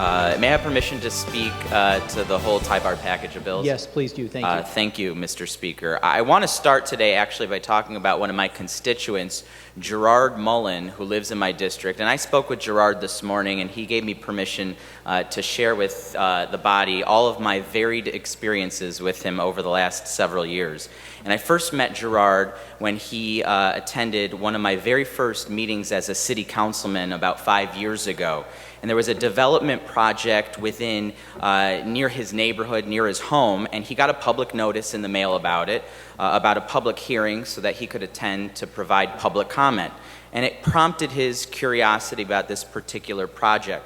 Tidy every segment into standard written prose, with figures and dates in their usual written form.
May I have permission to speak to the whole Type-R package of bills? Yes, please do. Thank you. Thank you, Mr. Speaker. I want to start today actually by talking about one of my constituents, Gerard Mullen, who lives in my district. And I spoke with Gerard this morning, and he gave me permission to share with the body all of my varied experiences with him over the last several years. And I first met Gerard when he attended one of my very first meetings as a city councilman about 5 years ago. And there was a development project within, near his neighborhood, near his home, and he got a public notice in the mail about it, about a public hearing so that he could attend to provide public comment. And it prompted his curiosity about this particular project.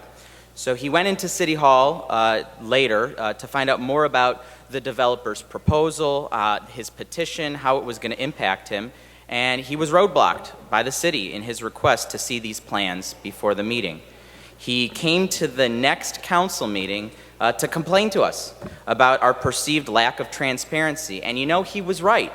So he went into City Hall later to find out more about the developer's proposal, his petition, how it was going to impact him, and he was roadblocked by the city in his request to see these plans before the meeting. He came to the next council meeting to complain to us about our perceived lack of transparency. And you know, he was right.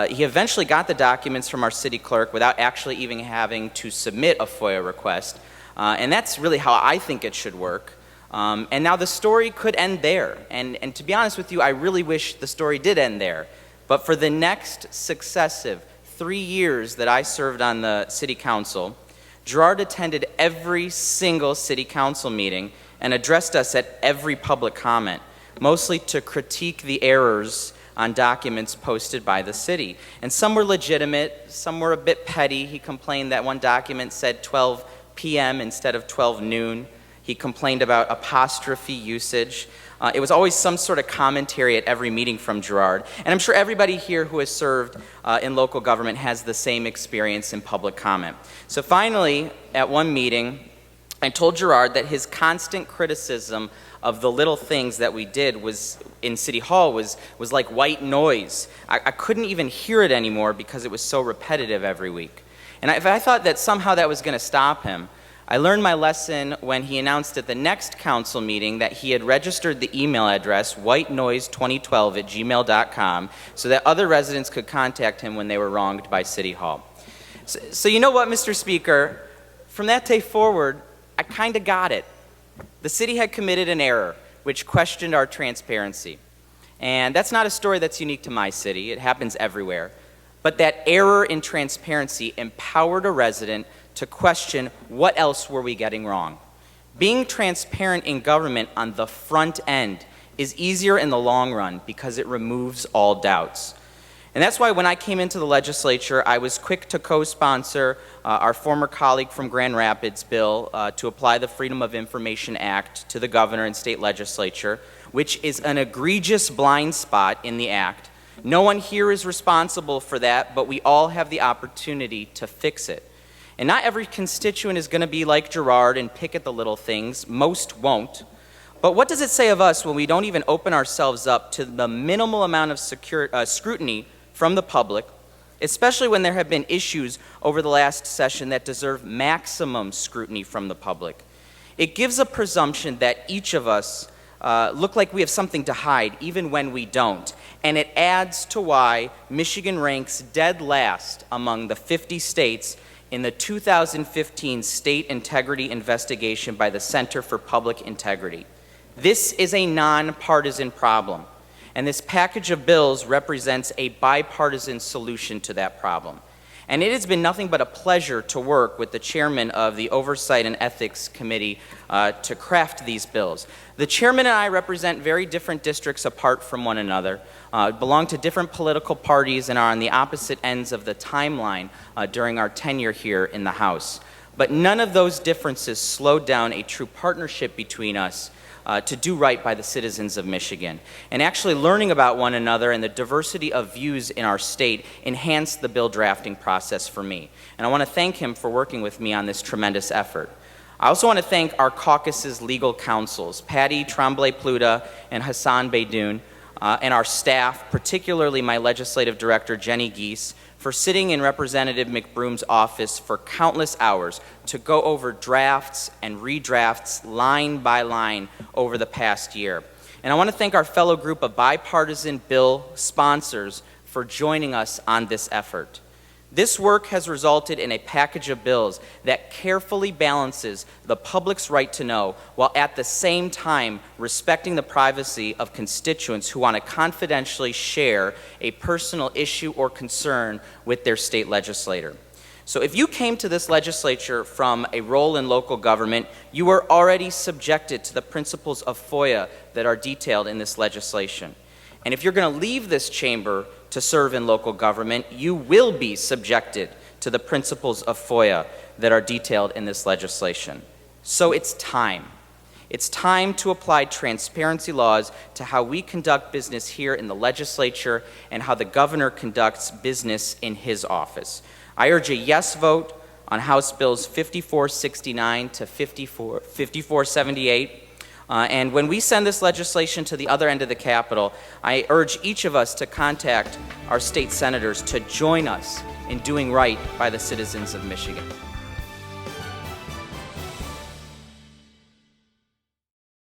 He eventually got the documents from our city clerk without actually even having to submit a FOIA request. And that's really how I think it should work. And now the story could end there. And to be honest with you, I really wish the story did end there. But for the next successive 3 years that I served on the city council, Gerard attended every single city council meeting and addressed us at every public comment, mostly to critique the errors on documents posted by the city. And some were legitimate, some were a bit petty. He complained that one document said 12 p.m. instead of 12 noon. He complained about apostrophe usage. It was always some sort of commentary at every meeting from Gerard. And I'm sure everybody here who has served in local government has the same experience in public comment. So finally, at one meeting, I told Gerard that his constant criticism of the little things that we did was in City Hall was like white noise. I couldn't even hear it anymore because it was so repetitive every week. And if I thought that somehow that was going to stop him, I learned my lesson when he announced at the next council meeting that he had registered the email address whitenoise2012@gmail.com so that other residents could contact him when they were wronged by City Hall. So you know what, Mr. Speaker? From that day forward, I kind of got it. The city had committed an error which questioned our transparency. And that's not a story that's unique to my city. It happens everywhere. But that error in transparency empowered a resident to question what else were we getting wrong. Being transparent in government on the front end is easier in the long run because it removes all doubts. And that's why when I came into the legislature, I was quick to co-sponsor our former colleague from Grand Rapids bill to apply the Freedom of Information Act to the governor and state legislature, which is an egregious blind spot in the act. No one here is responsible for that, but we all have the opportunity to fix it. And not every constituent is going to be like Gerard and pick at the little things. Most won't. But what does it say of us when we don't even open ourselves up to the minimal amount of scrutiny from the public, especially when there have been issues over the last session that deserve maximum scrutiny from the public? It gives a presumption that each of us look like we have something to hide, even when we don't. And it adds to why Michigan ranks dead last among the 50 states in the 2015 State Integrity Investigation by the Center for Public Integrity. This is a nonpartisan problem, and this package of bills represents a bipartisan solution to that problem. And it has been nothing but a pleasure to work with the chairman of the Oversight and Ethics Committee to craft these bills. The chairman and I represent very different districts apart from one another, belong to different political parties, and are on the opposite ends of the timeline during our tenure here in the House. But none of those differences slowed down a true partnership between us to do right by the citizens of Michigan. And actually learning about one another and the diversity of views in our state enhanced the bill drafting process for me. And I want to thank him for working with me on this tremendous effort. I also want to thank our caucus's legal counsels, Patty Tremblay-Pluta and Hassan Beydoun, and our staff, particularly my legislative director, Jenny Geese, for sitting in Representative McBroom's office for countless hours to go over drafts and redrafts line by line over the past year. And I want to thank our fellow group of bipartisan bill sponsors for joining us on this effort. This work has resulted in a package of bills that carefully balances the public's right to know while at the same time respecting the privacy of constituents who want to confidentially share a personal issue or concern with their state legislator. So if you came to this legislature from a role in local government, you are already subjected to the principles of FOIA that are detailed in this legislation. And if you're going to leave this chamber to serve in local government, you will be subjected to the principles of FOIA that are detailed in this legislation. So it's time. It's time to apply transparency laws to how we conduct business here in the legislature and how the governor conducts business in his office. I urge a yes vote on House Bills 5469 to 5478. And when we send this legislation to the other end of the Capitol, I urge each of us to contact our state senators to join us in doing right by the citizens of Michigan.